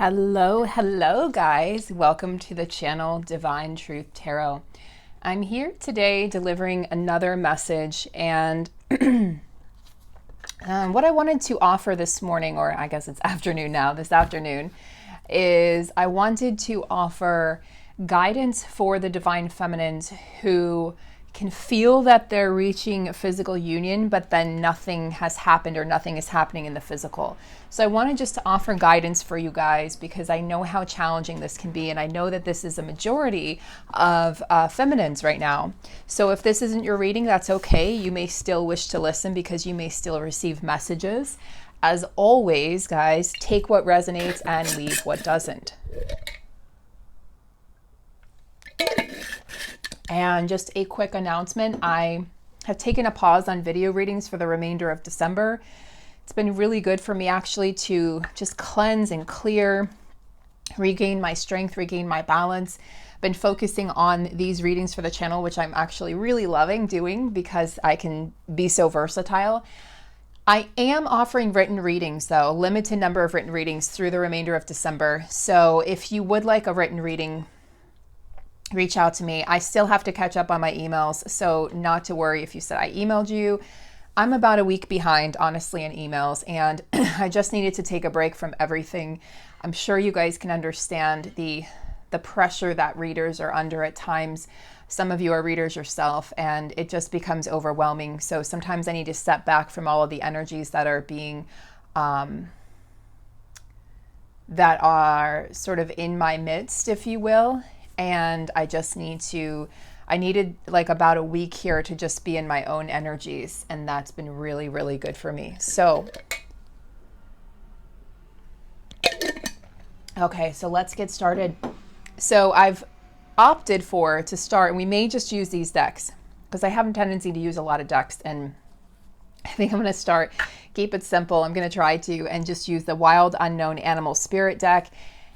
Hello guys. Welcome to the channel Divine Truth Tarot. I'm here today delivering another message, and what I wanted to offer this morning, or I guess it's afternoon now, this afternoon, is I wanted to offer guidance for the Divine Feminines who can feel that they're reaching a physical union, but then nothing has happened or nothing is happening in the physical. So I wanted just to offer guidance for you guys because I know how challenging this can be, and I know that this is a majority of feminines right now. So if this isn't your reading, that's okay. You may still wish to listen because you may still receive messages. As always, guys, take what resonates and leave what doesn't. And just a quick announcement, I have taken a pause on video readings for the remainder of December. It's been really good for me actually to just cleanse and clear, regain my strength, regain my balance. Been focusing on these readings for the channel, which I'm actually really loving doing because I can be so versatile. I am offering written readings though, limited number of written readings through the remainder of December. So if you would like a written reading, reach out to me. I still have to catch up on my emails, so not to worry if you said I emailed you. I'm about a week behind, honestly, in emails, and I just needed to take a break from everything. I'm sure you guys can understand the pressure that readers are under at times. Some of you are readers yourself, and it just becomes overwhelming. So sometimes I need to step back from all of the energies that are being that are sort of in my midst, if you will. And I just I needed like about a week here to just be in my own energies. And that's been really, really good for me. So, okay, so let's get started. So I've opted to start, and we may just use these decks because I have a tendency to use a lot of decks. And I think I'm going to keep it simple. I'm going to try to, and just use the Wild Unknown Animal Spirit deck.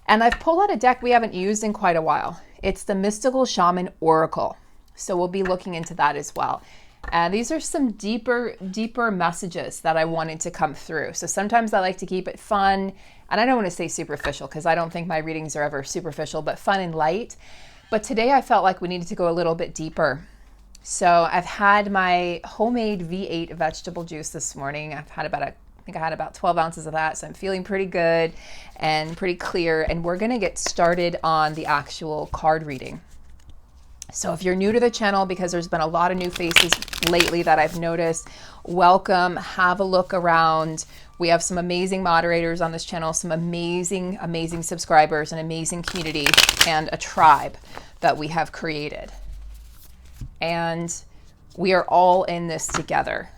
And I've pulled out a deck we haven't used in quite a while. It's the Mystical Shaman Oracle. So we'll be looking into that as well. These are some deeper messages that I wanted to come through. So sometimes I like to keep it fun, and I don't want to say superficial because I don't think my readings are ever superficial, but fun and light. But today I felt like we needed to go a little bit deeper. So I've had my homemade V8 vegetable juice this morning. I think I had about 12 ounces of that, so I'm feeling pretty good and pretty clear, and we're gonna get started on the actual card reading. So if you're new to the channel, because there's been a lot of new faces lately that I've noticed, welcome, have a look around. We have some amazing moderators on this channel, some amazing, amazing subscribers, an amazing community, and a tribe that we have created. And we are all in this together.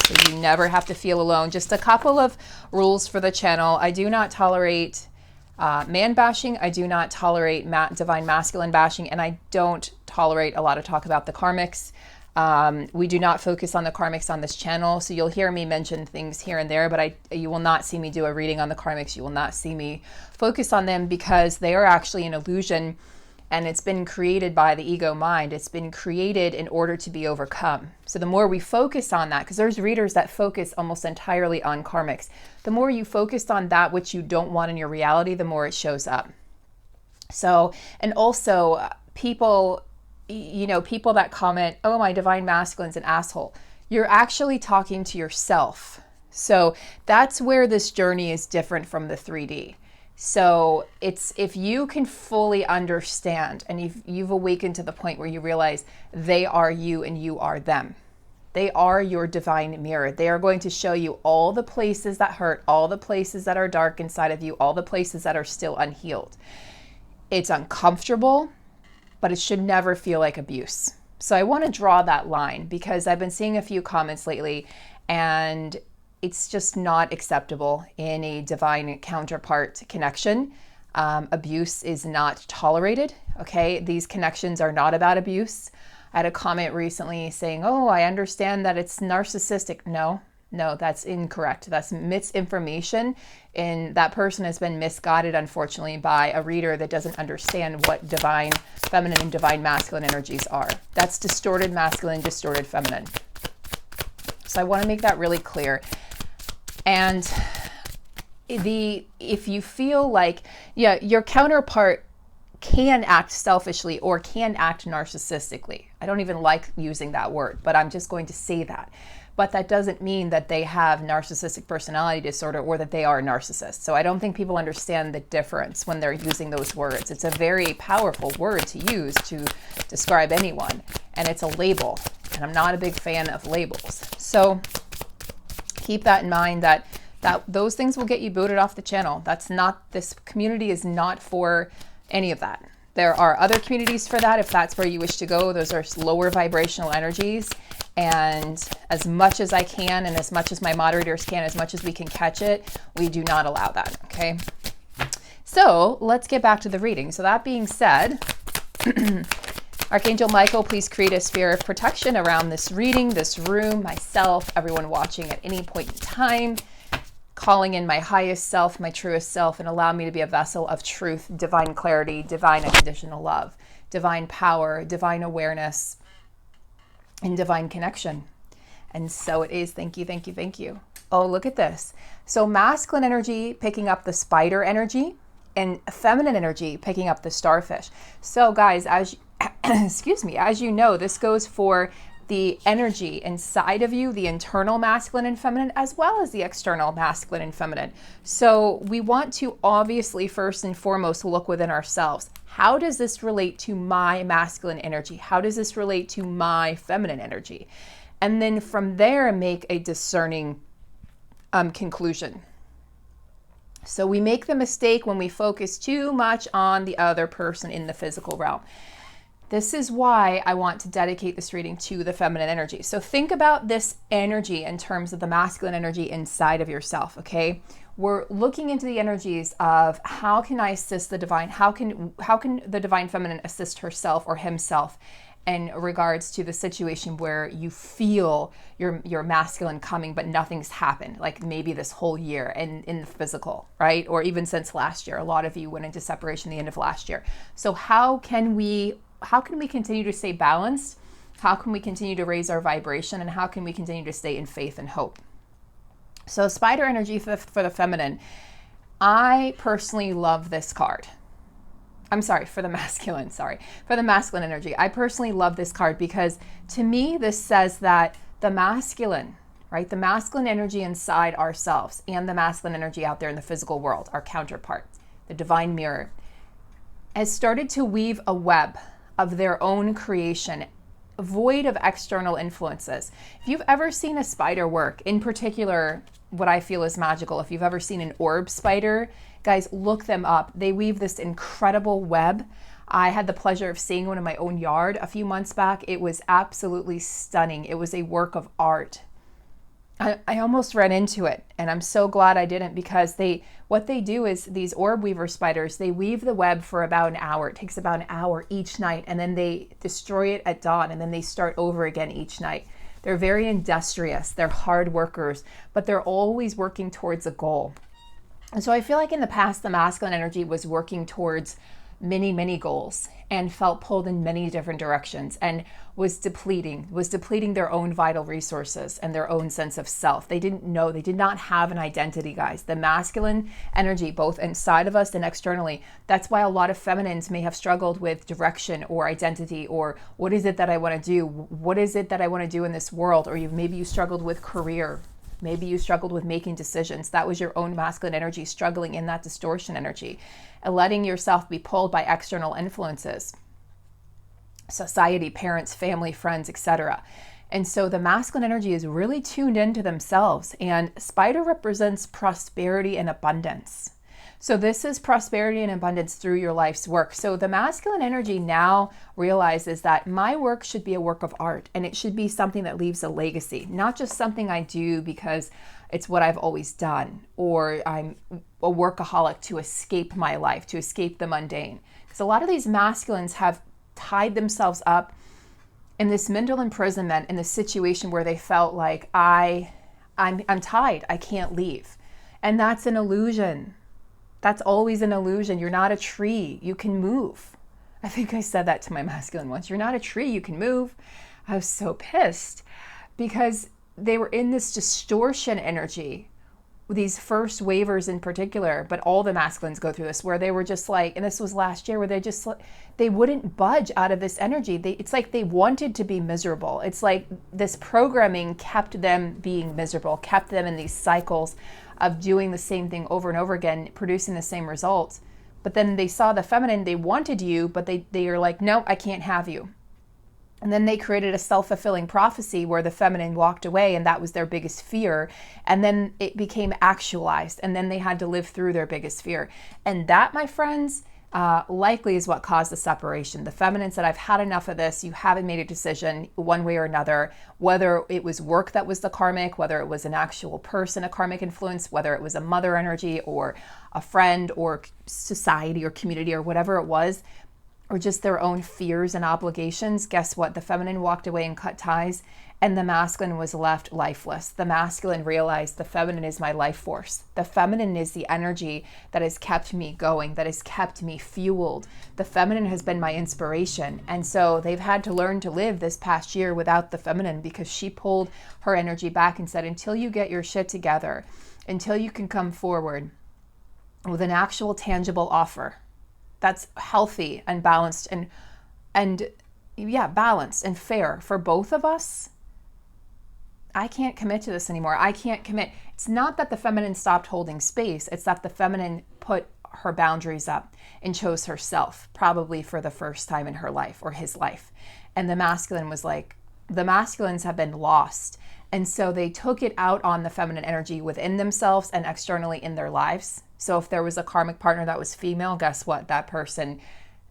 So you never have to feel alone. Just a couple of rules for the channel. I do not tolerate man bashing. I do not tolerate divine masculine bashing. And I don't tolerate a lot of talk about the karmics. We do not focus on the karmics on this channel. So you'll hear me mention things here and there, but you will not see me do a reading on the karmics. You will not see me focus on them because they are actually an illusion. And it's been created by the ego mind. It's been created in order to be overcome. So the more we focus on that, because there's readers that focus almost entirely on karmics, the more you focus on that which you don't want in your reality, the more it shows up. So, and also people that comment, oh, my divine masculine's an asshole. You're actually talking to yourself. So that's where this journey is different from the 3D. So if you can fully understand and you've awakened to the point where you realize they are you and you are them. They are your divine mirror. They are going to show you all the places that hurt, all the places that are dark inside of you, all the places that are still unhealed. It's uncomfortable, but it should never feel like abuse. So I want to draw that line because I've been seeing a few comments lately, and it's just not acceptable in a divine counterpart connection. Abuse is not tolerated, okay? These connections are not about abuse. I had a comment recently saying, oh, I understand that it's narcissistic. No, that's incorrect. That's misinformation, and that person has been misguided, unfortunately, by a reader that doesn't understand what divine feminine and divine masculine energies are. That's distorted masculine, distorted feminine. So I want to make that really clear. And if you feel like, yeah, your counterpart can act selfishly or can act narcissistically. I don't even like using that word, but I'm just going to say that. But that doesn't mean that they have narcissistic personality disorder or that they are a narcissist. So I don't think people understand the difference when they're using those words. It's a very powerful word to use to describe anyone, and it's a label. And I'm not a big fan of labels. So keep that in mind, that those things will get you booted off the channel. This community is not for any of that. There are other communities for that if that's where you wish to go. Those are lower vibrational energies. And as much as I can, and as much as my moderators can, as much as we can catch it, we do not allow that, okay? So let's get back to the reading. So that being said, Archangel Michael, please create a sphere of protection around this reading, this room, myself, everyone watching at any point in time, calling in my highest self, my truest self, and allow me to be a vessel of truth, divine clarity, divine unconditional love, divine power, divine awareness, and divine connection. And so it is. Thank you, thank you, thank you. Oh, look at this. So masculine energy picking up the spider energy, and feminine energy picking up the starfish. So guys, as excuse me, as you know, this goes for the energy inside of you, the internal masculine and feminine, as well as the external masculine and feminine. So we want to obviously first and foremost look within ourselves. How does this relate to my masculine energy? How does this relate to my feminine energy? And then from there, make a discerning conclusion. So we make the mistake when we focus too much on the other person in the physical realm. This is why I want to dedicate this reading to the feminine energy. So think about this energy in terms of the masculine energy inside of yourself, okay? We're looking into the energies of how can I assist the divine? How can the divine feminine assist herself or himself in regards to the situation where you feel your masculine coming, but nothing's happened, like maybe this whole year and in the physical, right? Or even since last year. A lot of you went into separation the end of last year. So how can we continue to stay balanced? How can we continue to raise our vibration? And how can we continue to stay in faith and hope? So spider energy for the feminine. I personally love this card. I'm sorry, for the masculine, for the masculine energy. I personally love this card because to me, this says that the masculine, right? The masculine energy inside ourselves and the masculine energy out there in the physical world, our counterpart, the divine mirror, has started to weave a web of their own creation, void of external influences. If you've ever seen a spider work, in particular, what I feel is magical, if you've ever seen an orb spider, guys, look them up. They weave this incredible web. I had the pleasure of seeing one in my own yard a few months back. It was absolutely stunning. It was a work of art. I almost ran into it, and I'm so glad I didn't, because what they do is these orb weaver spiders, they weave the web for about an hour. It takes about an hour each night, and then they destroy it at dawn, and then they start over again each night. They're very industrious, they're hard workers, but they're always working towards a goal. And so I feel like in the past, the masculine energy was working towards many, many goals and felt pulled in many different directions and was depleting their own vital resources and their own sense of self. They did not have an identity, guys. The masculine energy, both inside of us and externally, that's why a lot of feminines may have struggled with direction or identity, or what is it that I want to do? What is it that I want to do in this world? Or maybe you struggled with career. Maybe you struggled with making decisions. That was your own masculine energy struggling in that distortion energy, and letting yourself be pulled by external influences, society, parents, family, friends, etc. And so the masculine energy is really tuned into themselves, and spider represents prosperity and abundance. So this is prosperity and abundance through your life's work. So the masculine energy now realizes that my work should be a work of art, and it should be something that leaves a legacy, not just something I do because it's what I've always done, or I'm a workaholic to escape my life, to escape the mundane. Because a lot of these masculines have tied themselves up in this mental imprisonment, in the situation where they felt like I'm tied, I can't leave. And that's an illusion. That's always an illusion. You're not a tree. You can move. I think I said that to my masculine once. You're not a tree. You can move. I was so pissed because they were in this distortion energy these first waivers in particular, but all the masculines go through this, where they were just like, and this was last year, where they wouldn't budge out of this energy. It's like they wanted to be miserable. It's like this programming kept them being miserable, kept them in these cycles of doing the same thing over and over again, producing the same results. But then they saw the feminine, they wanted you, but they are like, no, I can't have you. And then they created a self-fulfilling prophecy where the feminine walked away, and that was their biggest fear. And then it became actualized, and then they had to live through their biggest fear. And that, my friends, likely is what caused the separation. The feminine said, I've had enough of this. You haven't made a decision one way or another, whether it was work that was the karmic, whether it was an actual person, a karmic influence, whether it was a mother energy or a friend or society or community or whatever it was, or just their own fears and obligations. Guess what? The feminine walked away and cut ties, and the masculine was left lifeless. The masculine realized the feminine is my life force. The feminine is the energy that has kept me going, that has kept me fueled. The feminine has been my inspiration. And so they've had to learn to live this past year without the feminine, because she pulled her energy back and said, until you get your shit together, until you can come forward with an actual tangible offer that's healthy and balanced and balanced and fair for both of us, I can't commit to this anymore. I can't commit. It's not that the feminine stopped holding space. It's that the feminine put her boundaries up and chose herself, probably for the first time in her life or his life. And the masculine was like, the masculines have been lost. And so they took it out on the feminine energy within themselves and externally in their lives. So if there was a karmic partner that was female, guess what? That person,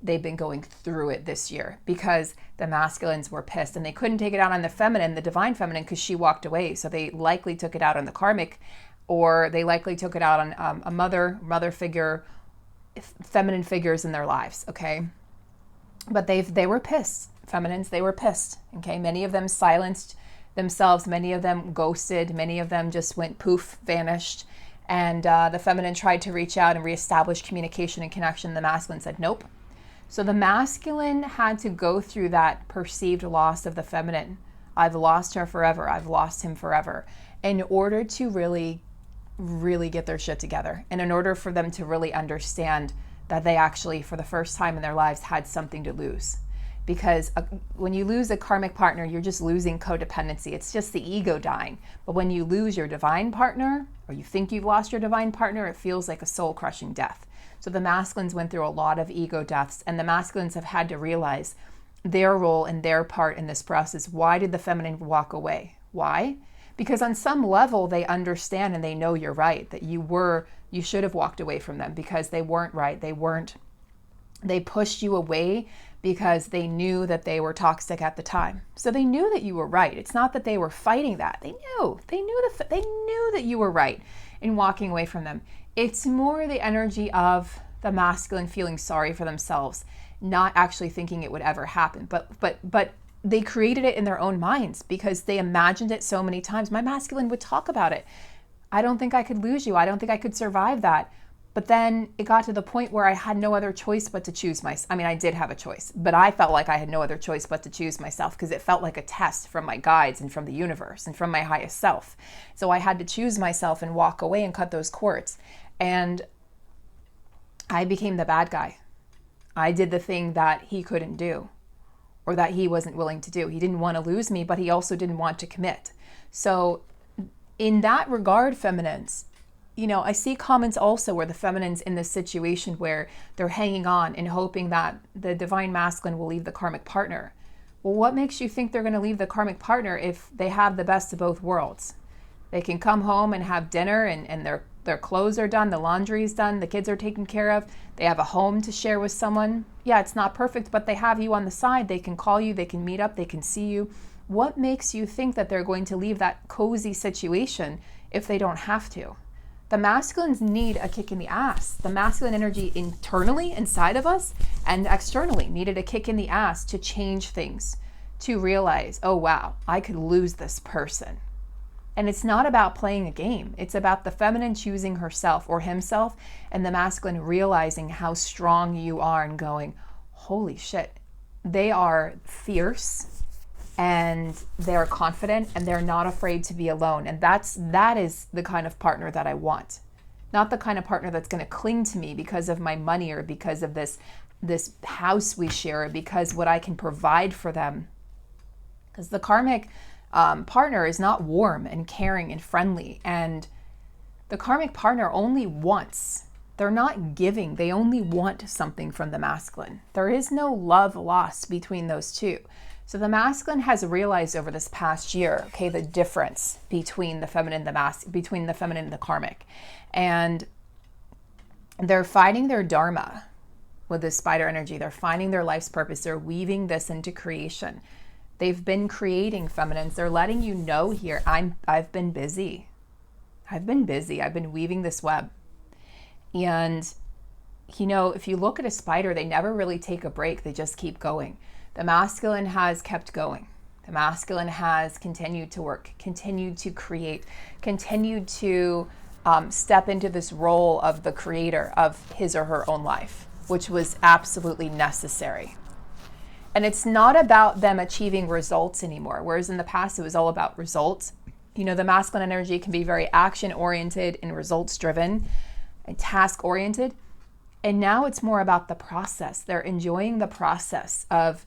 they've been going through it this year because the masculines were pissed and they couldn't take it out on the feminine, the divine feminine, because she walked away. So they likely took it out on the karmic, or they likely took it out on a mother figure, feminine figures in their lives, okay? But they were pissed. Feminines, they were pissed, okay? Many of them silenced themselves. Many of them ghosted. Many of them just went poof, vanished. And the feminine tried to reach out and reestablish communication and connection. The masculine said, nope. So the masculine had to go through that perceived loss of the feminine. I've lost her forever. I've lost him forever. In order to really, really get their shit together. And in order for them to really understand that they actually, for the first time in their lives, had something to lose. Because when you lose a karmic partner, you're just losing codependency. It's just the ego dying. But when you lose your divine partner, or you think you've lost your divine partner, it feels like a soul-crushing death. So the masculines went through a lot of ego deaths, and the masculines have had to realize their role and their part in this process. Why did the feminine walk away? Why? Because on some level, they understand and they know you're right, that you should have walked away from them because they weren't right. They pushed you away because they knew that they were toxic at the time. So they knew that you were right. It's not that they were fighting that. They knew that you were right in walking away from them. It's more the energy of the masculine feeling sorry for themselves, not actually thinking it would ever happen. But they created it in their own minds because they imagined it so many times. My masculine would talk about it. I don't think I could lose you. I don't think I could survive that. But then it got to the point where I had no other choice but to choose myself. I mean, I did have a choice, but I felt like I had no other choice but to choose myself because it felt like a test from my guides and from the universe and from my highest self. So I had to choose myself and walk away and cut those cords. And I became the bad guy. I did the thing that he couldn't do or that he wasn't willing to do. He didn't want to lose me, but he also didn't want to commit. So in that regard, feminines, I see comments also where the feminine's in this situation where they're hanging on and hoping that the divine masculine will leave the karmic partner. Well, what makes you think they're going to leave the karmic partner if they have the best of both worlds? They can come home and have dinner and their clothes are done, the laundry is done, the kids are taken care of, they have a home to share with someone. Yeah, it's not perfect, but they have you on the side. They can call you, they can meet up, they can see you. What makes you think that they're going to leave that cozy situation if they don't have to? The masculines need a kick in the ass. The masculine energy internally inside of us and externally needed a kick in the ass to change things, to realize, oh wow, I could lose this person. And it's not about playing a game. It's about the feminine choosing herself or himself and the masculine realizing how strong you are and going, holy shit, they are fierce. and they're confident and they're not afraid to be alone. And that is the kind of partner that I want. Not the kind of partner that's going to cling to me because of my money or because of this house we share, or because what I can provide for them. Because the karmic partner is not warm and caring and friendly. And the karmic partner only wants. They're not giving. They only want something from the masculine. There is no love lost between those two. So the masculine has realized over this past year, okay, the difference between the feminine and between the feminine and the karmic. And they're finding their dharma with this spider energy. They're finding their life's purpose. They're weaving this into creation. They've been creating feminines. They're letting you know here, I've been busy. I've been weaving this web. And, you know, if you look at a spider, they never really take a break. They just keep going. The masculine has kept going. The masculine has continued to work, continued to create, continued to step into this role of the creator of his or her own life, which was absolutely necessary. And it's not about them achieving results anymore. Whereas in the past, it was all about results. You know, the masculine energy can be very action-oriented and results-driven and task-oriented. And now it's more about the process. They're enjoying the process of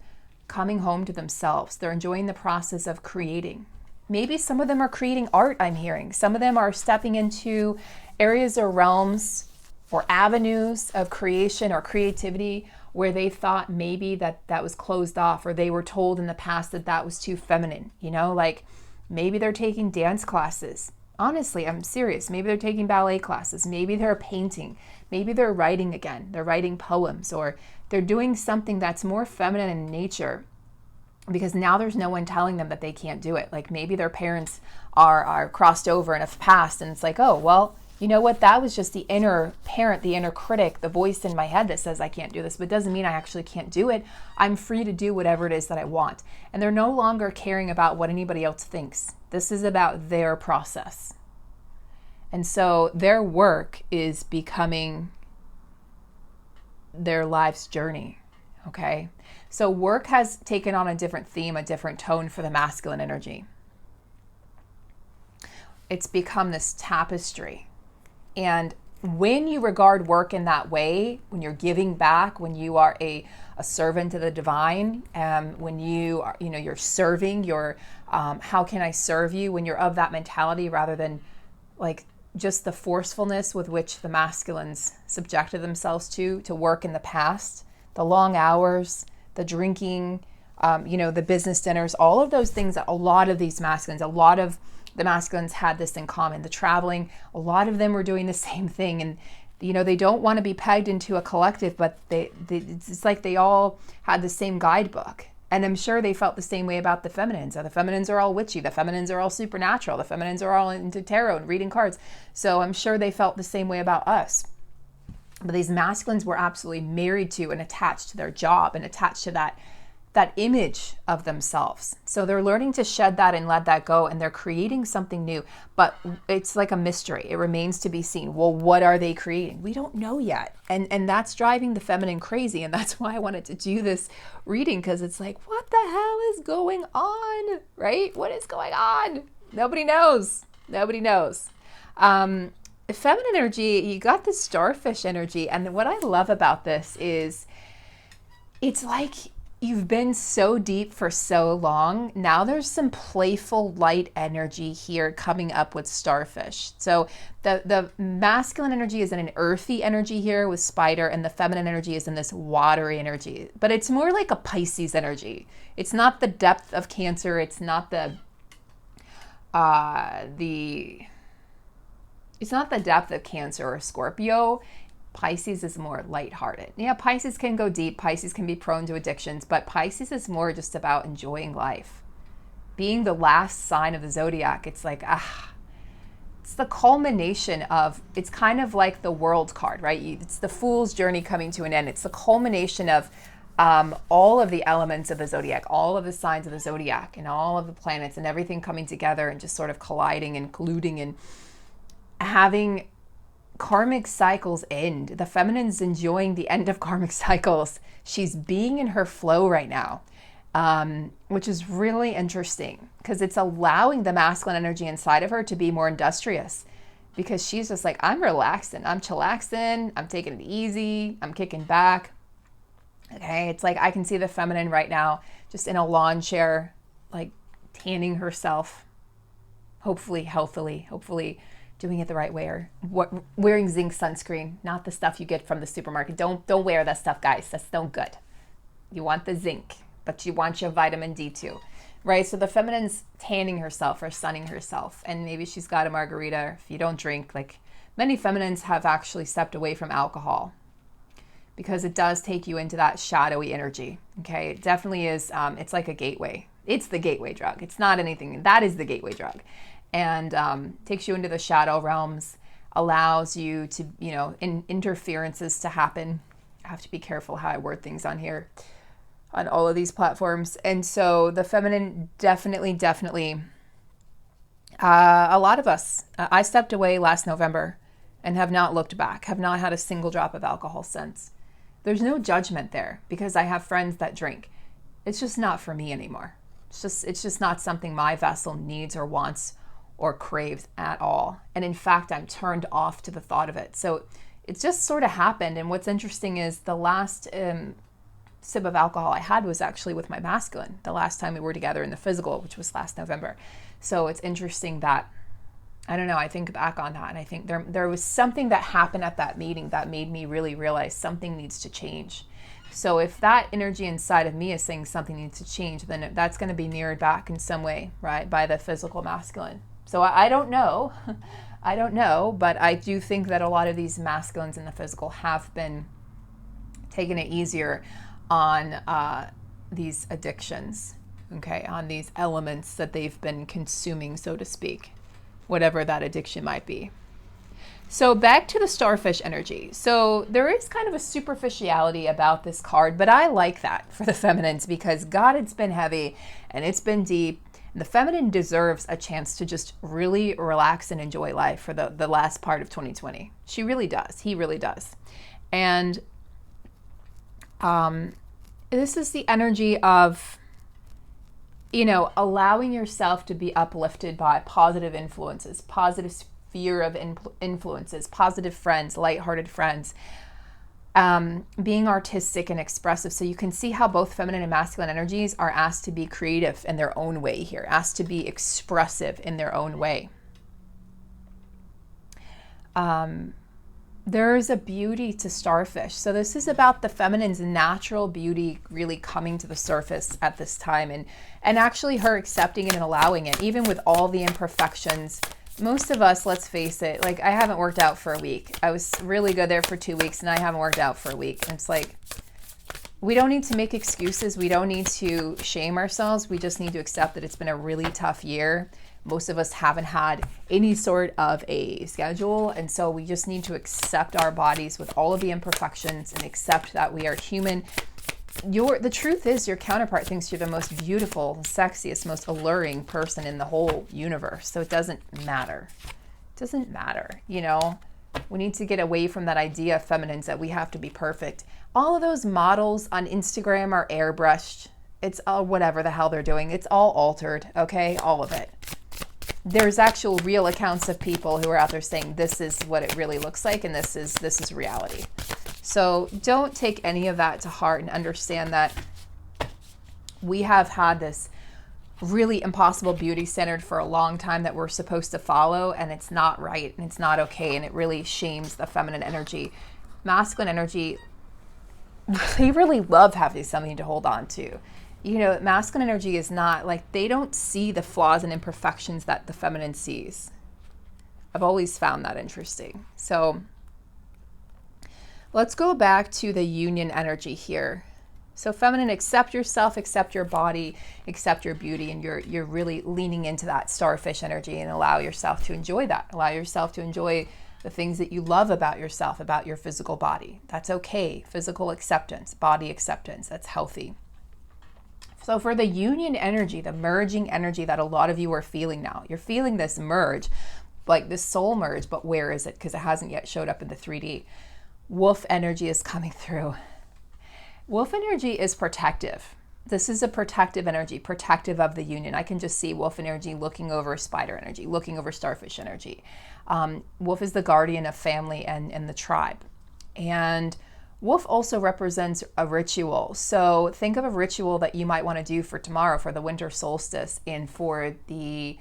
coming home to themselves. They're enjoying the process of creating. Maybe some of them are creating art, I'm hearing. Some of them are stepping into areas or realms or avenues of creation or creativity where they thought maybe that was closed off, or they were told in the past that was too feminine. You know, like maybe they're taking dance classes. Honestly, I'm serious. Maybe they're taking ballet classes. Maybe they're painting. Maybe they're writing again. They're writing poems, or they're doing something that's more feminine in nature, because now there's no one telling them that they can't do it. Like maybe their parents are crossed over and have passed, and it's like, oh, well, you know what? That was just the inner parent, the inner critic, the voice in my head that says I can't do this, but it doesn't mean I actually can't do it. I'm free to do whatever it is that I want. And they're no longer caring about what anybody else thinks. This is about their process. And so their work is becoming their life's journey, okay? So work has taken on a different theme, a different tone for the masculine energy. It's become this tapestry. And when you regard work in that way, when you're giving back, when you are a servant to the divine, when you are, you know, you're serving, you're, how can I serve you? When you're of that mentality, rather than like just the forcefulness with which the masculines subjected themselves to work in the past, the long hours, the drinking, you know, the business dinners, all of those things that a lot of these masculines, a lot of the masculines had this in common. The traveling, a lot of them were doing the same thing. And, you know, they don't want to be pegged into a collective, but it's like they all had the same guidebook. And I'm sure they felt the same way about the feminines. The feminines are all witchy. The feminines are all supernatural. The feminines are all into tarot and reading cards. So I'm sure they felt the same way about us. But these masculines were absolutely married to and attached to their job and attached to that image of themselves. So they're learning to shed that and let that go, and they're creating something new. But it's like a mystery. It remains to be seen. Well, what are they creating? We don't know yet. And that's driving the feminine crazy. And that's why I wanted to do this reading, because it's like, what the hell is going on, right? What is going on? Nobody knows. Nobody knows. Feminine energy, you got the starfish energy. And what I love about this is it's like you've been so deep for so long. Now there's some playful light energy here coming up with starfish. So the masculine energy is in an earthy energy here with spider, and the feminine energy is in this watery energy. But it's more like a Pisces energy. It's not the depth of Cancer. It's not it's not the depth of Cancer or Scorpio. Pisces is more lighthearted. Yeah, Pisces can go deep. Pisces can be prone to addictions, but Pisces is more just about enjoying life. Being the last sign of the zodiac, it's like, it's the culmination of, it's kind of like the World card, right? It's the fool's journey coming to an end. It's the culmination of all of the elements of the zodiac, all of the signs of the zodiac, and all of the planets and everything coming together and just sort of colliding and colluding and having karmic cycles end. The feminine's enjoying the end of karmic cycles. She's being in her flow right now. which is really interesting because it's allowing the masculine energy inside of her to be more industrious, because she's just like, I'm relaxing, I'm chillaxing, I'm taking it easy, I'm kicking back. Okay, it's like I can see the feminine right now just in a lawn chair, like tanning herself, hopefully healthily, hopefully doing it the right way, or wearing zinc sunscreen, not the stuff you get from the supermarket. Don't wear that stuff, guys. That's no good. You want the zinc, but you want your vitamin D too, right? So the feminine's tanning herself or sunning herself, and maybe she's got a margarita. If you don't drink, like many feminines have actually stepped away from alcohol because it does take you into that shadowy energy. Okay, it definitely is. It's like a gateway. It's the gateway drug. It's not anything. That is the gateway drug, and takes you into the shadow realms. Allows you to, interferences to happen. I have to be careful how I word things on here, on all of these platforms. And so the feminine definitely, a lot of us, I stepped away last November and have not looked back, have not had a single drop of alcohol since. There's no judgment there because I have friends that drink. It's just not for me anymore. It's just not something my vessel needs or wants or craves at all. And in fact, I'm turned off to the thought of it. So it just sort of happened. And what's interesting is the last sip of alcohol I had was actually with my masculine, the last time we were together in the physical, which was last November. So it's interesting that, I don't know, I think back on that and I think there was something that happened at that meeting that made me really realize something needs to change. So if that energy inside of me is saying something needs to change, then that's going to be mirrored back in some way, right, by the physical masculine. So I don't know. I don't know, but I do think that a lot of these masculines in the physical have been taking it easier on these addictions, okay, on these elements that they've been consuming, so to speak, whatever that addiction might be. So back to the starfish energy. So there is kind of a superficiality about this card, but I like that for the feminines because God, it's been heavy and it's been deep. The feminine deserves a chance to just really relax and enjoy life for the last part of 2020. She really does. He really does. And this is the energy of, allowing yourself to be uplifted by positive influences, positive sphere of influences, positive friends, lighthearted friends, being artistic and expressive. So you can see how both feminine and masculine energies are asked to be creative in their own way here, asked to be expressive in their own way. There is a beauty to starfish. So this is about the feminine's natural beauty really coming to the surface at this time, and actually her accepting it and allowing it, even with all the imperfections. Most of us, let's face it, like I haven't worked out for a week. I was really good there for 2 weeks and I haven't worked out for a week. And it's like, we don't need to make excuses. We don't need to shame ourselves. We just need to accept that it's been a really tough year. Most of us haven't had any sort of a schedule. And so we just need to accept our bodies with all of the imperfections and accept that we are human. The truth is your counterpart thinks you're the most beautiful, sexiest, most alluring person in the whole universe. So it doesn't matter. It doesn't matter, We need to get away from that idea of feminines that we have to be perfect. All of those models on Instagram are airbrushed. It's all whatever the hell they're doing. It's all altered, okay? All of it. There's actual real accounts of people who are out there saying this is what it really looks like and this is reality. So don't take any of that to heart and understand that we have had this really impossible beauty standard for a long time that we're supposed to follow, and it's not right and it's not okay, and it really shames the feminine energy. Masculine energy, they really love having something to hold on to. Masculine energy is not like, they don't see the flaws and imperfections that the feminine sees. I've always found that interesting. So let's go back to the union energy here. So feminine, accept yourself, accept your body, accept your beauty, and you're really leaning into that starfish energy and allow yourself to enjoy that. Allow yourself to enjoy the things that you love about yourself, about your physical body. That's okay. Physical acceptance, body acceptance, that's healthy. So for the union energy, the merging energy that a lot of you are feeling now, you're feeling this merge, like this soul merge, but where is it? Because it hasn't yet showed up in the 3D. Wolf energy is coming through. Wolf energy is protective. This is a protective energy, protective of the union. I can just see wolf energy looking over spider energy, looking over starfish energy. Wolf is the guardian of family and the tribe. And wolf also represents a ritual. So think of a ritual that you might want to do for tomorrow, for the winter solstice, and for the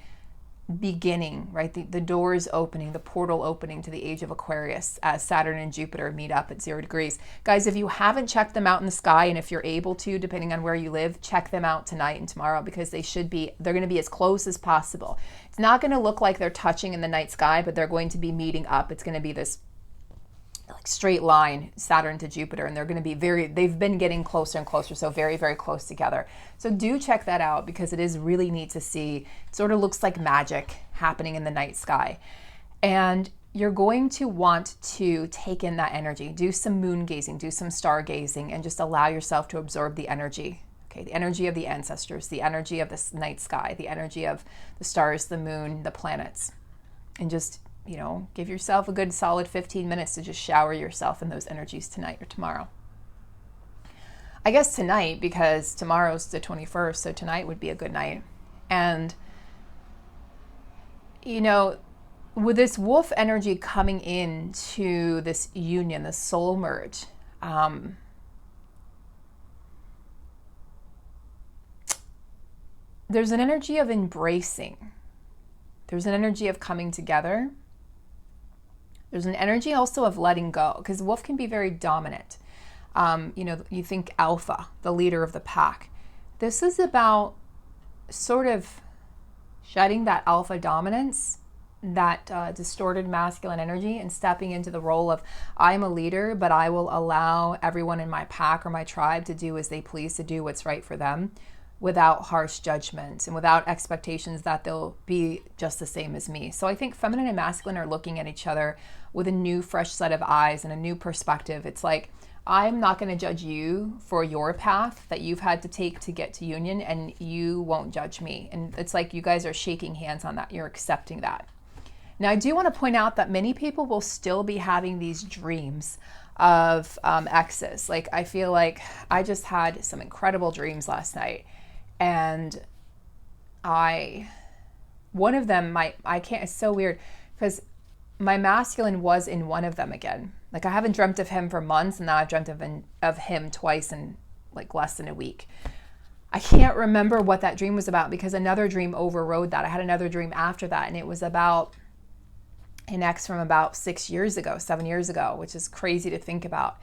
beginning, right? The doors opening, the portal opening to the age of Aquarius as Saturn and Jupiter meet up at 0 degrees. Guys, if you haven't checked them out in the sky, and if you're able to, depending on where you live, check them out tonight and tomorrow, because they're going to be as close as possible. It's not going to look like they're touching in the night sky, but they're going to be meeting up. It's going to be this like straight line, Saturn to Jupiter, and they're going to be they've been getting closer and closer, so very, very close together. So do check that out, because it is really neat to see. It sort of looks like magic happening in the night sky. And you're going to want to take in that energy, do some moon gazing, do some star gazing, and just allow yourself to absorb the energy. Okay, the energy of the ancestors, the energy of the night sky, the energy of the stars, the moon, the planets, and just give yourself a good solid 15 minutes to just shower yourself in those energies tonight or tomorrow. I guess tonight, because tomorrow's the 21st, so tonight would be a good night. And, with this wolf energy coming into this union, this soul merge, there's an energy of embracing. There's an energy of coming together. There's an energy also of letting go, because wolf can be very dominant. You think alpha, the leader of the pack. This is about sort of shedding that alpha dominance, that distorted masculine energy, and stepping into the role of, I'm a leader, but I will allow everyone in my pack or my tribe to do as they please, to do what's right for them, without harsh judgment and without expectations that they'll be just the same as me. So I think feminine and masculine are looking at each other with a new, fresh set of eyes and a new perspective. It's like, I'm not going to judge you for your path that you've had to take to get to union, and you won't judge me. And it's like you guys are shaking hands on that. You're accepting that. Now, I do want to point out that many people will still be having these dreams of exes. Like, I feel like I just had some incredible dreams last night. And one of them, it's so weird, because my masculine was in one of them again. Like, I haven't dreamt of him for months, and now I've dreamt of him twice in like less than a week. I can't remember what that dream was about, because another dream overrode that. I had another dream after that, and it was about an ex from about 7 years ago, which is crazy to think about.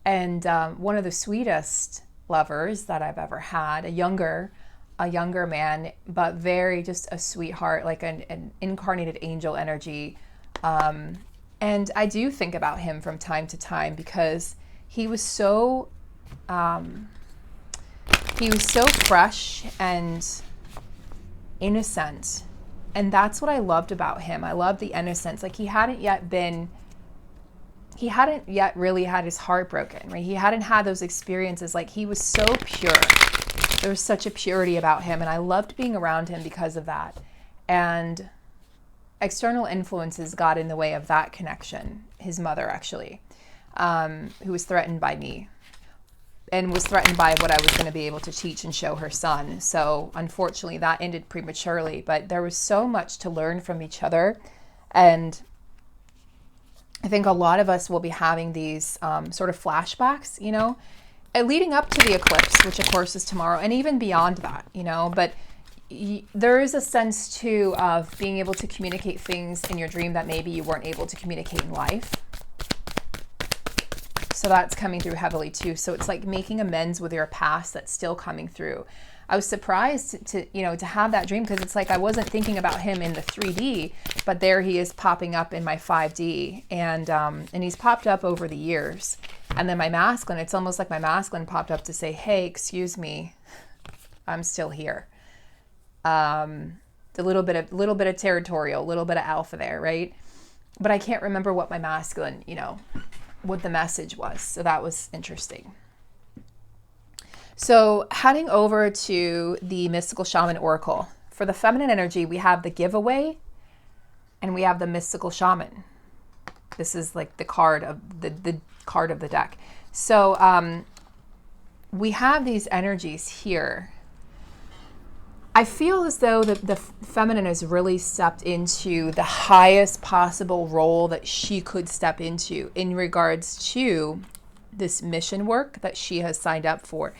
And one of the sweetest lovers that I've ever had, a younger man, but very just a sweetheart, like an incarnated angel energy. And I do think about him from time to time, because he was so fresh and innocent. And that's what I loved about him. I loved the innocence. Like, he hadn't yet really had his heart broken, right? He hadn't had those experiences. Like, he was so pure. There was such a purity about him, and I loved being around him because of that. And external influences got in the way of that connection. His mother, actually, who was threatened by me, and was threatened by what I was going to be able to teach and show her son. So unfortunately, that ended prematurely. But there was so much to learn from each other, and I think a lot of us will be having these sort of flashbacks, leading up to the eclipse, which of course is tomorrow, and even beyond that, but there is a sense too of being able to communicate things in your dream that maybe you weren't able to communicate in life. So that's coming through heavily too. So it's like making amends with your past that's still coming through. I was surprised to have that dream, because it's like I wasn't thinking about him in the 3D, but there he is popping up in my 5D, and he's popped up over the years. And then my masculine, it's almost like my masculine popped up to say, hey, excuse me, I'm still here. A little bit of territorial, a little bit of alpha there, right? But I can't remember what my masculine, what the message was. So that was interesting. So heading over to the Mystical Shaman Oracle. For the feminine energy, we have the giveaway and we have the Mystical Shaman. This is like the card of the card of the deck. So we have these energies here. I feel as though the feminine has really stepped into the highest possible role that she could step into in regards to this mission work that she has signed up for.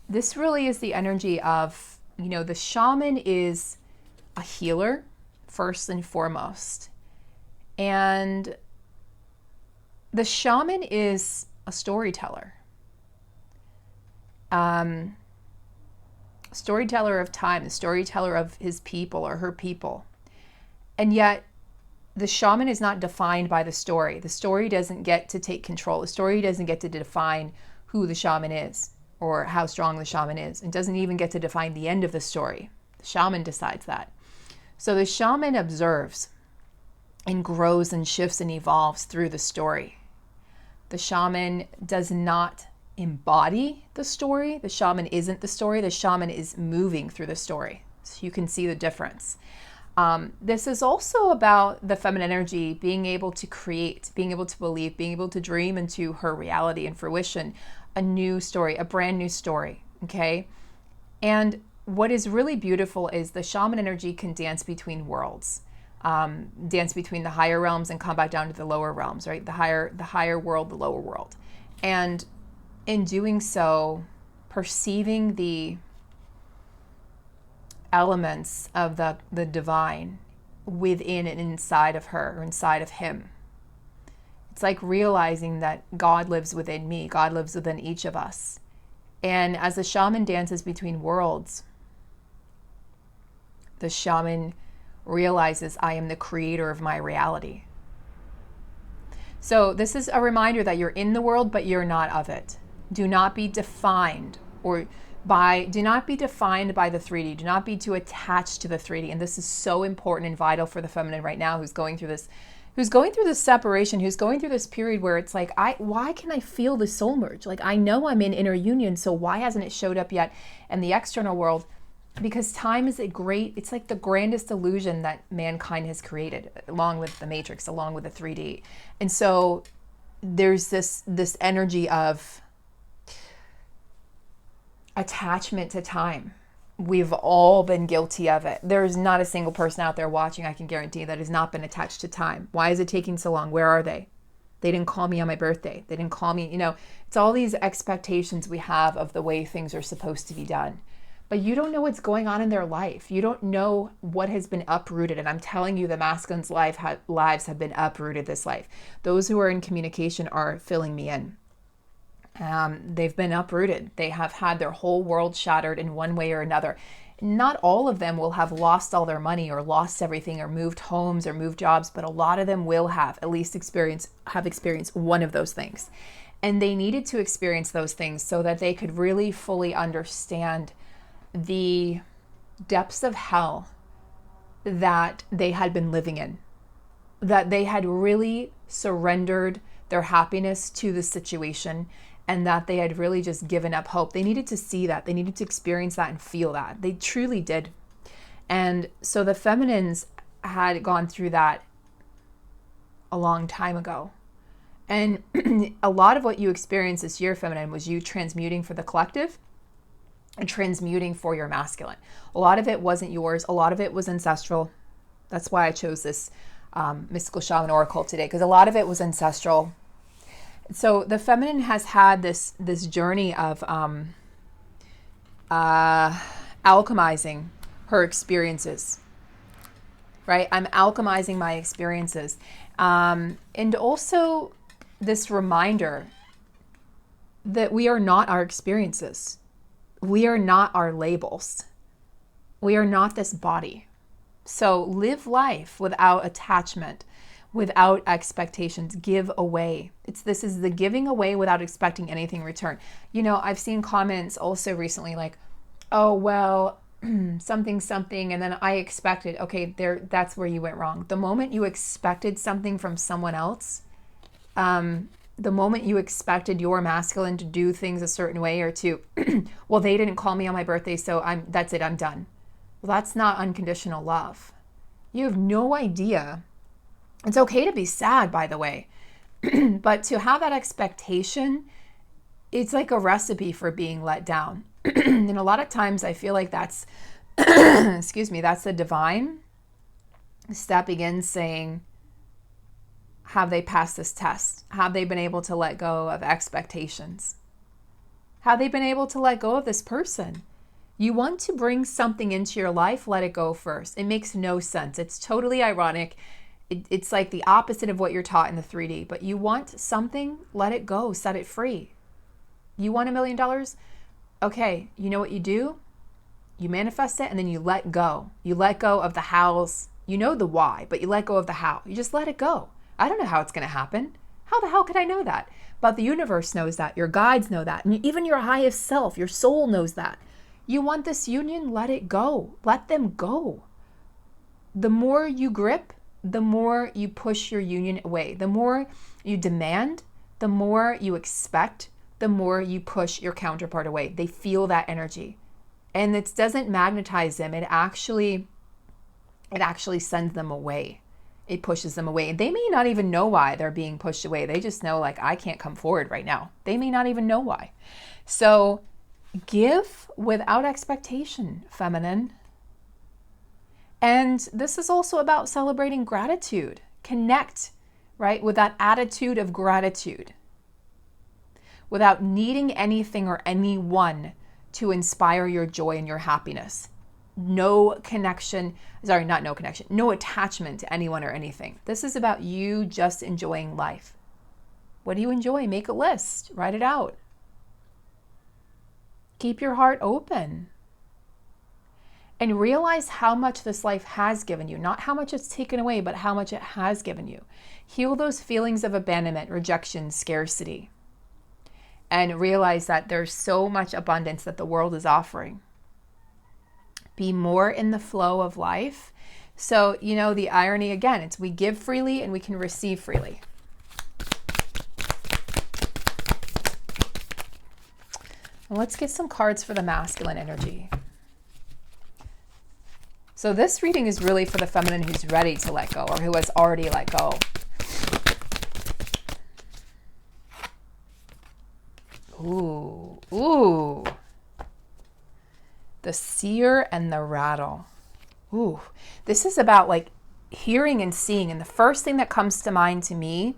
This really is the energy of, the shaman is a healer first and foremost. And the shaman is a storyteller. Storyteller of time, the storyteller of his people or her people. And yet the shaman is not defined by the story. The story doesn't get to take control. The story doesn't get to define who the shaman is or how strong the shaman is. It doesn't even get to define the end of the story. The shaman decides that. So the shaman observes and grows and shifts and evolves through the story. The shaman does not embody the story. The shaman isn't the story. The shaman is moving through the story. So you can see the difference. This is also about the feminine energy being able to create, being able to believe, being able to dream into her reality and fruition, a new story, a brand new story, okay? And what is really beautiful is the shaman energy can dance between worlds, dance between the higher realms and come back down to the lower realms, right? The higher world, the lower world. And in doing so, perceiving the elements of the divine within and inside of her or inside of him. It's like realizing that God lives within me, God lives within each of us. And as the shaman dances between worlds, the shaman realizes I am the creator of my reality. So this is a reminder that you're in the world, but you're not of it. Do not be defined by the 3D. Do not be too attached to the 3D. And this is so important and vital for the feminine right now who's going through this separation, who's going through this period where it's like, why can I feel the soul merge? Like, I know I'm in inner union, so why hasn't it showed up yet in the external world? Because time is it's like the grandest illusion that mankind has created, along with the matrix, along with the 3D. And so there's this energy of attachment to time. We've all been guilty of it. There's not a single person out there watching, I can guarantee, that has not been attached to time. Why is it taking so long? Where are they? They didn't call me on my birthday. They didn't call me, it's all these expectations we have of the way things are supposed to be done. But you don't know what's going on in their life. You don't know what has been uprooted. And I'm telling you, the masculine's lives have been uprooted this life. Those who are in communication are filling me in. They've been uprooted. They have had their whole world shattered in one way or another. Not all of them will have lost all their money or lost everything or moved homes or moved jobs, but a lot of them will have at least experienced one of those things. And they needed to experience those things so that they could really fully understand the depths of hell that they had been living in, that they had really surrendered their happiness to the situation, and that they had really just given up hope. They needed to see that. They needed to experience that and feel that. They truly did. And so the feminines had gone through that a long time ago. And a lot of what you experienced this year, feminine, was you transmuting for the collective and transmuting for your masculine. A lot of it wasn't yours. A lot of it was ancestral. That's why I chose this mystical shaman oracle today, because a lot of it was ancestral. So the feminine has had this journey of alchemizing her experiences, right? I'm alchemizing my experiences. And also this reminder that we are not our experiences. We are not our labels. We are not this body. So live life without attachment, without expectations. Give away. This is the giving away without expecting anything in return. I've seen comments also recently like, oh, well, something, and then I expected, okay, that's where you went wrong. The moment you expected something from someone else, the moment you expected your masculine to do things a certain way or to, well, they didn't call me on my birthday, so that's it, I'm done. Well, that's not unconditional love. You have no idea. It's okay to be sad, by the way, but to have that expectation it's like a recipe for being let down. And a lot of times I feel like that's, excuse me, that's the divine stepping in saying, have they passed this test? Have they been able to let go of expectations? Have they been able to let go of this person? You want to bring something into your life, let it go first. It makes no sense. It's totally ironic. It's like the opposite of what you're taught in the 3D. But you want something, let it go, set it free. You want $1 million? Okay, you know what you do? You manifest it and then you let go. You let go of the hows. You know the why, but you let go of the how. You just let it go. I don't know how it's going to happen. How the hell could I know that? But the universe knows that. Your guides know that. And even your highest self, your soul knows that. You want this union? Let it go. Let them go. The more you grip, the more you push your union away. The more you demand, the more you expect, the more you push your counterpart away. They feel that energy. And it doesn't magnetize them. It actually sends them away. It pushes them away. And they may not even know why they're being pushed away. They just know, like, I can't come forward right now. They may not even know why. So give without expectation, feminine. And this is also about celebrating gratitude. Connect, right, with that attitude of gratitude without needing anything or anyone to inspire your joy and your happiness. No attachment to anyone or anything. This is about you just enjoying life. What do you enjoy? Make a list. Write it out. Keep your heart open. And realize how much this life has given you. Not how much it's taken away, but how much it has given you. Heal those feelings of abandonment, rejection, scarcity. And realize that there's so much abundance that the world is offering. Be more in the flow of life. So, the irony again, it's we give freely and we can receive freely. And let's get some cards for the masculine energy. So this reading is really for the feminine who's ready to let go or who has already let go. Ooh. The seer and the rattle. Ooh. This is about like hearing and seeing. And the first thing that comes to mind to me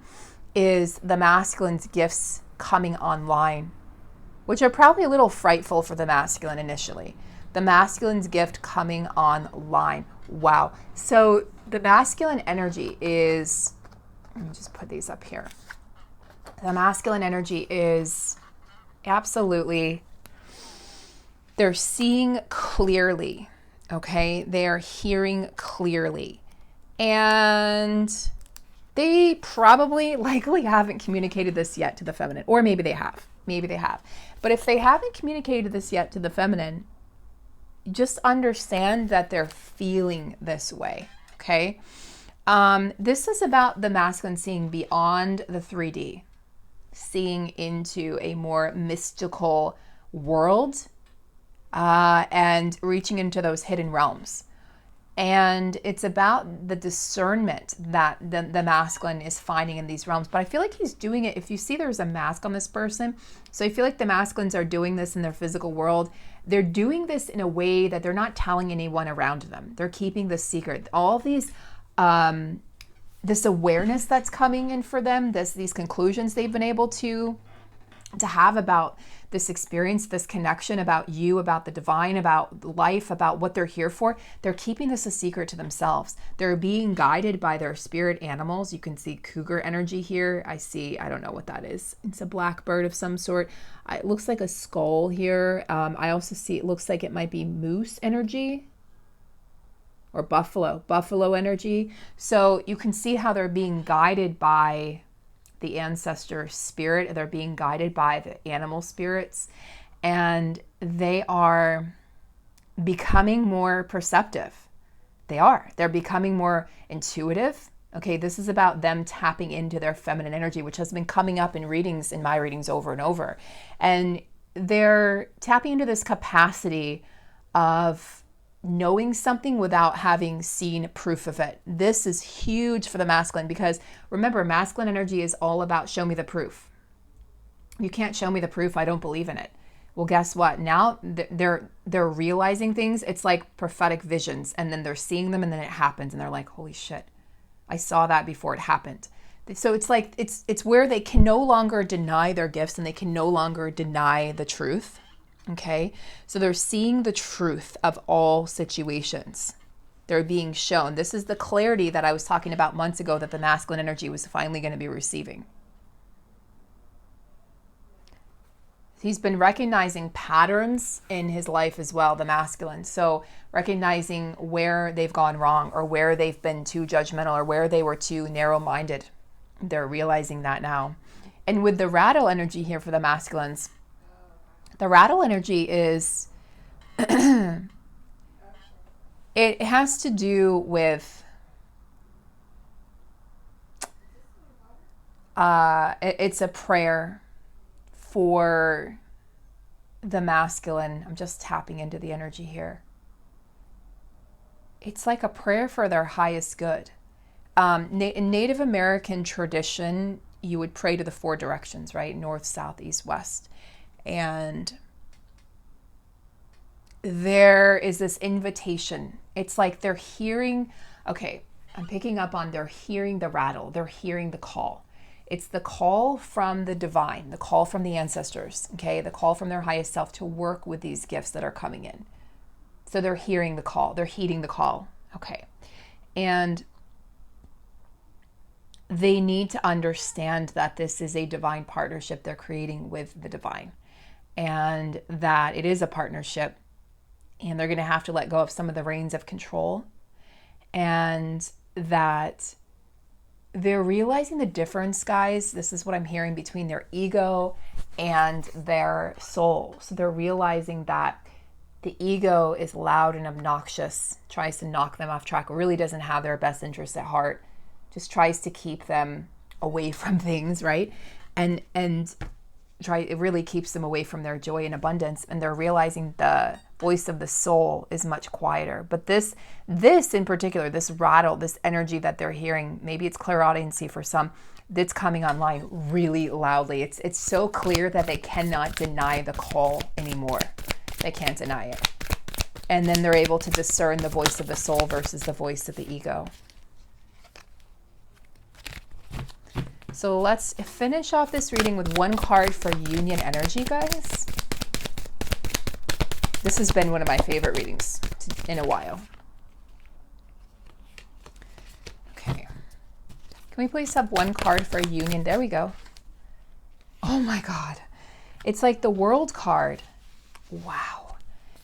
is the masculine's gifts coming online, which are probably a little frightful for the masculine initially. The masculine's gift coming online. Wow. So the masculine energy is, let me just put these up here. The masculine energy is absolutely, they're seeing clearly, okay? They're hearing clearly. And they probably likely haven't communicated this yet to the feminine, or maybe they have. But if they haven't communicated this yet to the feminine, just understand that they're feeling this way, okay? This is about the masculine seeing beyond the 3D, seeing into a more mystical world, and reaching into those hidden realms. And it's about the discernment that the masculine is finding in these realms. But I feel like he's doing it, if you see there's a mask on this person, so I feel like the masculines are doing this in their physical world. They're doing this in a way that they're not telling anyone around them. They're keeping this secret. All these, this awareness that's coming in for them, these conclusions they've been able to have about this experience, this connection about you, about the divine, about life, about what they're here for. They're keeping this a secret to themselves. They're being guided by their spirit animals. You can see cougar energy here. I don't know what that is. It's a black bird of some sort. It looks like a skull here. I also see it looks like it might be moose energy or buffalo energy. So you can see how they're being guided by the ancestor spirit. They're being guided by the animal spirits, and they are becoming more perceptive. They're becoming more intuitive. Okay, this is about them tapping into their feminine energy, which has been coming up in my readings over and over. And they're tapping into this capacity of knowing something without having seen proof of it. This is huge for the masculine because remember, masculine energy is all about show me the proof. You can't show me the proof. I don't believe in it. Well, guess what? Now they're realizing things. It's like prophetic visions, and then they're seeing them, and then it happens, and they're like, "Holy shit, I saw that before it happened." So it's like it's where they can no longer deny their gifts, and they can no longer deny the truth. Okay, so they're seeing the truth of all situations. They're being shown. This is the clarity that I was talking about months ago that the masculine energy was finally going to be receiving. He's been recognizing patterns in his life as well, the masculine. So recognizing where they've gone wrong, or where they've been too judgmental, or where they were too narrow-minded. They're realizing that now. And with the rattle energy here for the masculines, the rattle energy is, it has to do with, it's a prayer for the masculine. I'm just tapping into the energy here. It's like a prayer for their highest good. In Native American tradition, you would pray to the four directions, right? North, south, east, west. And there is this invitation. It's like they're hearing, okay, I'm picking up on they're hearing the rattle. They're hearing the call. It's the call from the divine, the call from the ancestors, okay? The call from their highest self to work with these gifts that are coming in. So they're hearing the call. They're heeding the call, okay? And they need to understand that this is a divine partnership they're creating with the divine, and that it is a partnership, and they're going to have to let go of some of the reins of control, and that they're realizing the difference, guys. This is what I'm hearing between their ego and their soul. So they're realizing that the ego is loud and obnoxious, tries to knock them off track, really doesn't have their best interests at heart, just tries to keep them away from things, right? And it really keeps them away from their joy and abundance. And they're realizing the voice of the soul is much quieter. But this in particular, this rattle, this energy that they're hearing, maybe it's clairaudiency for some, that's coming online really loudly. It's so clear that they cannot deny the call anymore. They can't deny it. And then they're able to discern the voice of the soul versus the voice of the ego. So let's finish off this reading with one card for union energy, guys. This has been one of my favorite readings in a while. Okay. Can we please have one card for union? There we go. Oh my God. It's like the World card. Wow.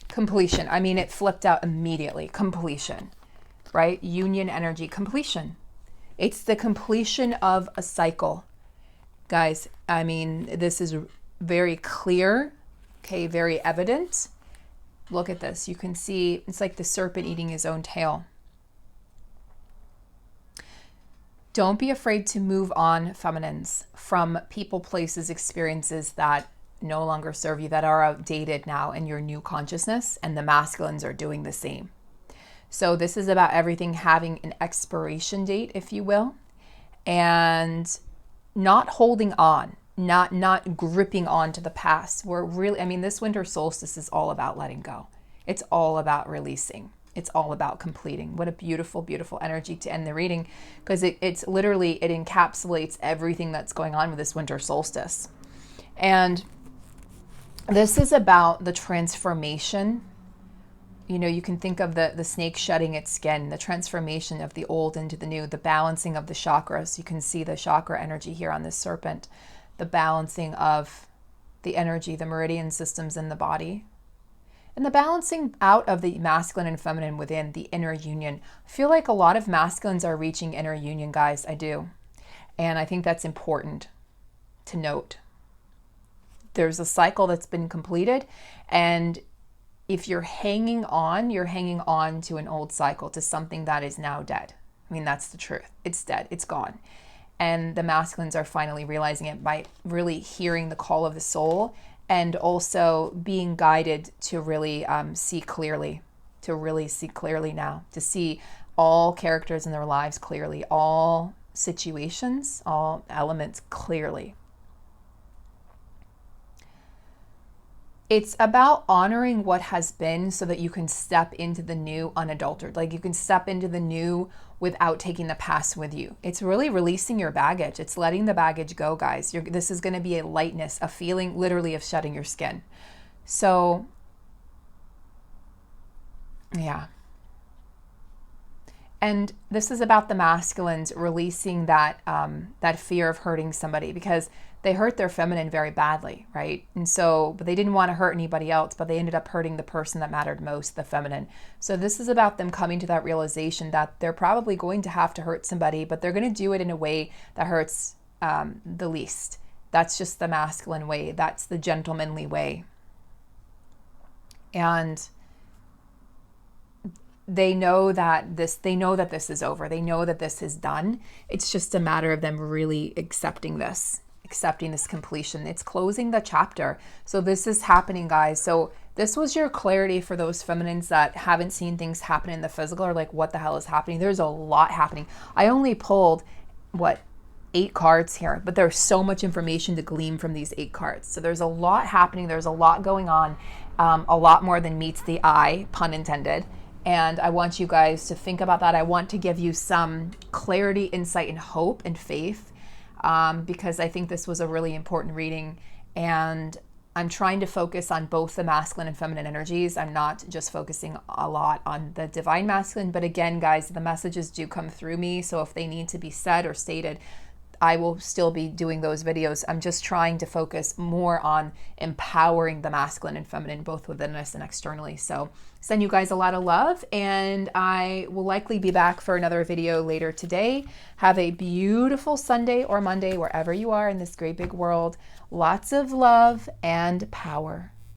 Completion. I mean, it flipped out immediately. Completion, right? Union energy, completion. It's the completion of a cycle. Guys, I mean, this is very clear, okay, very evident. Look at this. You can see it's like the serpent eating his own tail. Don't be afraid to move on, feminines, from people, places, experiences that no longer serve you, that are outdated now in your new consciousness, and the masculines are doing the same. So this is about everything having an expiration date, if you will, and not holding on, not gripping on to the past. We're really, I mean, this winter solstice is all about letting go. It's all about releasing. It's all about completing. What a beautiful, beautiful energy to end the reading, because it's literally, it encapsulates everything that's going on with this winter solstice. And this is about the transformation. You know, you can think of the snake shedding its skin, the transformation of the old into the new, the balancing of the chakras. You can see the chakra energy here on this serpent, the balancing of the energy, the meridian systems in the body, and the balancing out of the masculine and feminine within, the inner union. I feel like a lot of masculines are reaching inner union, guys. I do. And I think that's important to note. There's a cycle that's been completed, and if you're hanging on to an old cycle, to something that is now dead. I mean, that's the truth. It's dead. It's gone. And the masculines are finally realizing it by really hearing the call of the soul, and also being guided to really see clearly, now, to see all characters in their lives clearly, all situations, all elements clearly. it's about honoring what has been so that you can step into the new unadulterated. Like you can step into the new without taking the past with you. It's really releasing your baggage. It's letting the baggage go, guys. This is going to be a lightness, a feeling literally of shedding your skin. So, yeah. And this is about the masculines releasing that that fear of hurting somebody, because they hurt their feminine very badly, right? And so, but they didn't want to hurt anybody else, but they ended up hurting the person that mattered most, the feminine. So this is about them coming to that realization that they're probably going to have to hurt somebody, but they're going to do it in a way that hurts the least. That's just the masculine way. That's the gentlemanly way. And they know that this is over. They know that this is done. It's just a matter of them really accepting this completion. It's closing the chapter. So this is happening, guys. So this was your clarity for those feminines that haven't seen things happen in the physical, or like, what the hell is happening? There's a lot happening. I only pulled 8 cards here, but there's so much information to glean from these 8 cards. So there's a lot happening. There's a lot going on, a lot more than meets the eye, pun intended. And I want you guys to think about that. I want to give you some clarity, insight, and hope and faith, because I think this was a really important reading. And I'm trying to focus on both the masculine and feminine energies. I'm not just focusing a lot on the divine masculine. But again, guys, the messages do come through me. So if they need to be said or stated, I will still be doing those videos. I'm just trying to focus more on empowering the masculine and feminine, both within us and externally. So send you guys a lot of love, and I will likely be back for another video later today. Have a beautiful Sunday or Monday, wherever you are in this great big world. Lots of love and power.